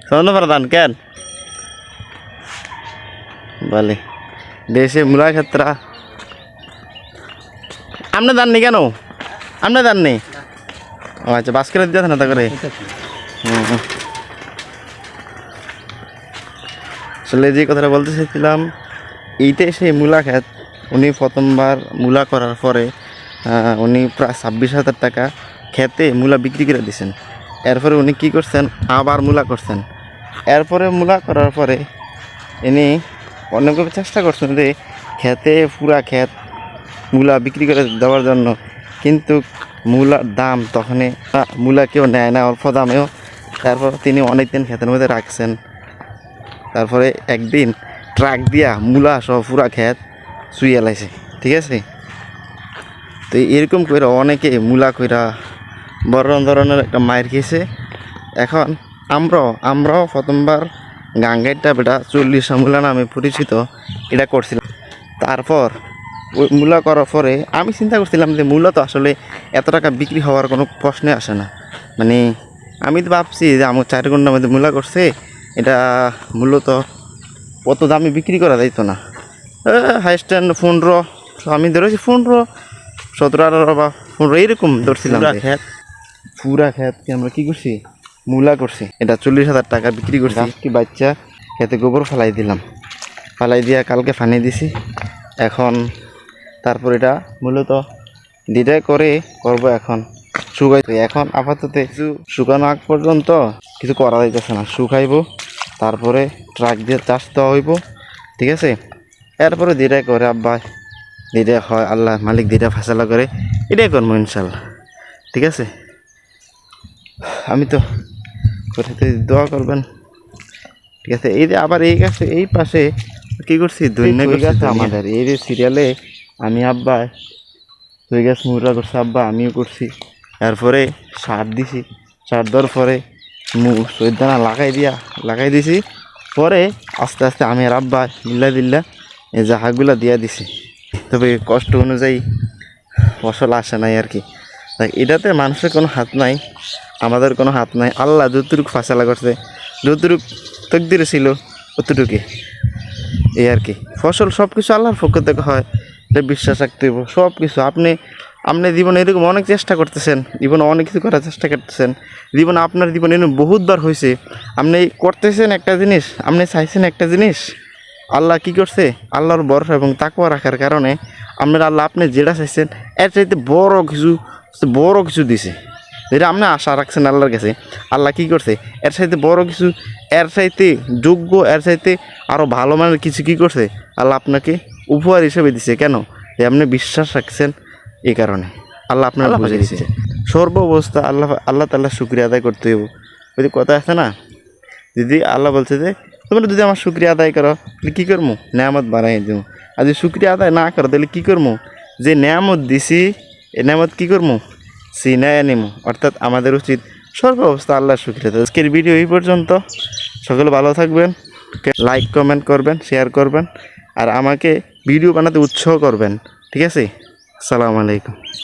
প্রধান কেন বলে দেশে মূলা ক্ষেত্রা আপনি দেননি কেন আপনি দেননি ও আচ্ছা বাস করে দিতে না তা করে আসলে যে কথাটা বলতে চাইছিলাম এইটাই সেই মূলা ক্ষেত উনি প্রথমবার মূলা করার পরে উনি প্রায় 26,000 টাকা খেতে মূলা বিক্রি করে দিয়েছেন। এরপরে উনি কী করছেন আবার মূলা করছেন। এরপরে মূলা করার পরে ইনি অনেকভাবে চেষ্টা করছেন যে খেতে পুরা ক্ষেত মূলা বিক্রি করে দেওয়ার জন্য, কিন্তু মূলার দাম তখনই মূলা কেউ নেয় না অল্প দামেও। তারপর তিনি অনেক দিন ক্ষেতের মধ্যে রাখছেন। তারপরে একদিন ট্রাক দিয়া মূলা সহ পুরা ক্ষেত শুয়ে লাইছে, ঠিক আছে। তো এরকম করে অনেকে মূলা কইরা বড় ধরনের একটা মায়ের খেয়েছে। এখন আমরাও প্রথমবার গাঙ্গাইটা বেটা 40 মূলা নামে পরিচিত এটা করছিলাম। তারপর ওই মূলা করার পরে আমি চিন্তা করছিলাম যে মূলা তো আসলে এত টাকা বিক্রি হওয়ার কোনো প্রশ্নে আসে না। মানে আমি তো ভাবছি যে আমার 4 ঘন্টার মধ্যে মূলা করছে, এটা মূলত কত দামে বিক্রি করা যাইতো না। হাইস্ট 15, আমি ধরেছি 15, 17, 18 বা 15 এইরকম ধরছিলাম। পুরা ক্ষেতকে আমরা কী করছি মূলা করছি, এটা 40,000 টাকা বিক্রি করছি। কি বাচ্চা খেতে গোবর ফালাই দিলাম, ফালাই দিয়া কালকে পানি দিছি। এখন তারপর এটা মূলত দিটাই করে করবো। এখন শুকাইতে এখন আপাতত কিছু শুকানো আগ পর্যন্ত কিছু করা যাইতেছে না, শুকাইবো তারপরে ট্রাক দিয়ে চাষ দেওয়া হইব, ঠিক আছে। এরপরে দিটাই করে আব্বা দিটা হয়, আল্লাহ মালিক দিটা ফেসলা করে এটাই করবো ইনশাল্লাহ, ঠিক আছে। আমি তো কোথাতে দোয়া করবেন, ঠিক আছে। এই যে আবার এই গাছে এই পাশে কী করছি ধন্যবাদ গাছে আমাদের এই যে সিরিয়ালে আমি আব্বা 2 গাছ মুড়া করছি, আব্বা আমিও করছি। এরপরে সার দিছি, সার দেওয়ার পরে সৈদানা লাগাই দিছি। পরে আস্তে আস্তে আমি আর আব্বা দিল্লা এই জাহাগুলা দিয়া দিছি। তবে কষ্ট অনুযায়ী ফসল আসে নাই আর কি। এটাতে মানুষের কোনো হাত নাই, আমাদের কোনো হাত নাই। আল্লাহ যতটুকু ফাঁসলা করছে, যতটুকু তকদিরে ছিল অতটুকুই, এই আর কি। ফসল সব কিছু আল্লাহর পক্ষ থেকে হয়, এটা বিশ্বাস রাখতে হইব। সব কিছু আপনি জীবনে এরকম অনেক চেষ্টা করতেছেন, জীবনে অনেক কিছু করার চেষ্টা করতেছেন। জীবনে আপনার জীবনে এরকম বহুতবার হয়েছে, আপনি করতেছেন একটা জিনিস, আপনি চাইছেন একটা জিনিস, আল্লাহ কি করছে আল্লাহর ভরসা এবং তাকওয়া রাখার কারণে আল্লাহ আপনি যেটা চাইছেন এর চাইতে বড় কিছু দিছে। যেটা আপনি আশা রাখছেন আল্লাহর কাছে, আল্লাহ কী করছে এর চাইতে বড় কিছু, এর চাইতে যোগ্য, এর চাইতে আরও ভালো মানের কিছু কী করছে আল্লাহ আপনাকে উপহার হিসেবে দিছে। কেন? যে আপনি বিশ্বাস রাখছেন, এই কারণে আল্লাহ আপনার বুঝে দিচ্ছে। সর্ব অবস্থা আল্লাহ তাআলা শুকরিয়া আদায় করতে হইব। ওই যে কথা আছে না, যদি আল্লাহ বলছে যে তোমরা যদি আমার শুকরিয়া আদায় করো তাহলে কী করবো, নেয়ামত বাড়াই দেবো। আর যদি শুকরিয়া আদায় না করো তাহলে কী করবো, যে নেয়ামত দিছি এ নেয়ামত কী করবো সিনায় নিমু। অর্থাৎ আমাদের উচিত সর্ব অবস্থা আল্লাহর শুকরিয়া। আজকের ভিডিও এই পর্যন্ত। সকলে ভালো থাকবেন, লাইক কমেন্ট করবেন, শেয়ার করবেন, আর আমাকে ভিডিও বানাতে উৎসাহ করবেন, ঠিক আছে। আসসালামু আলাইকুম।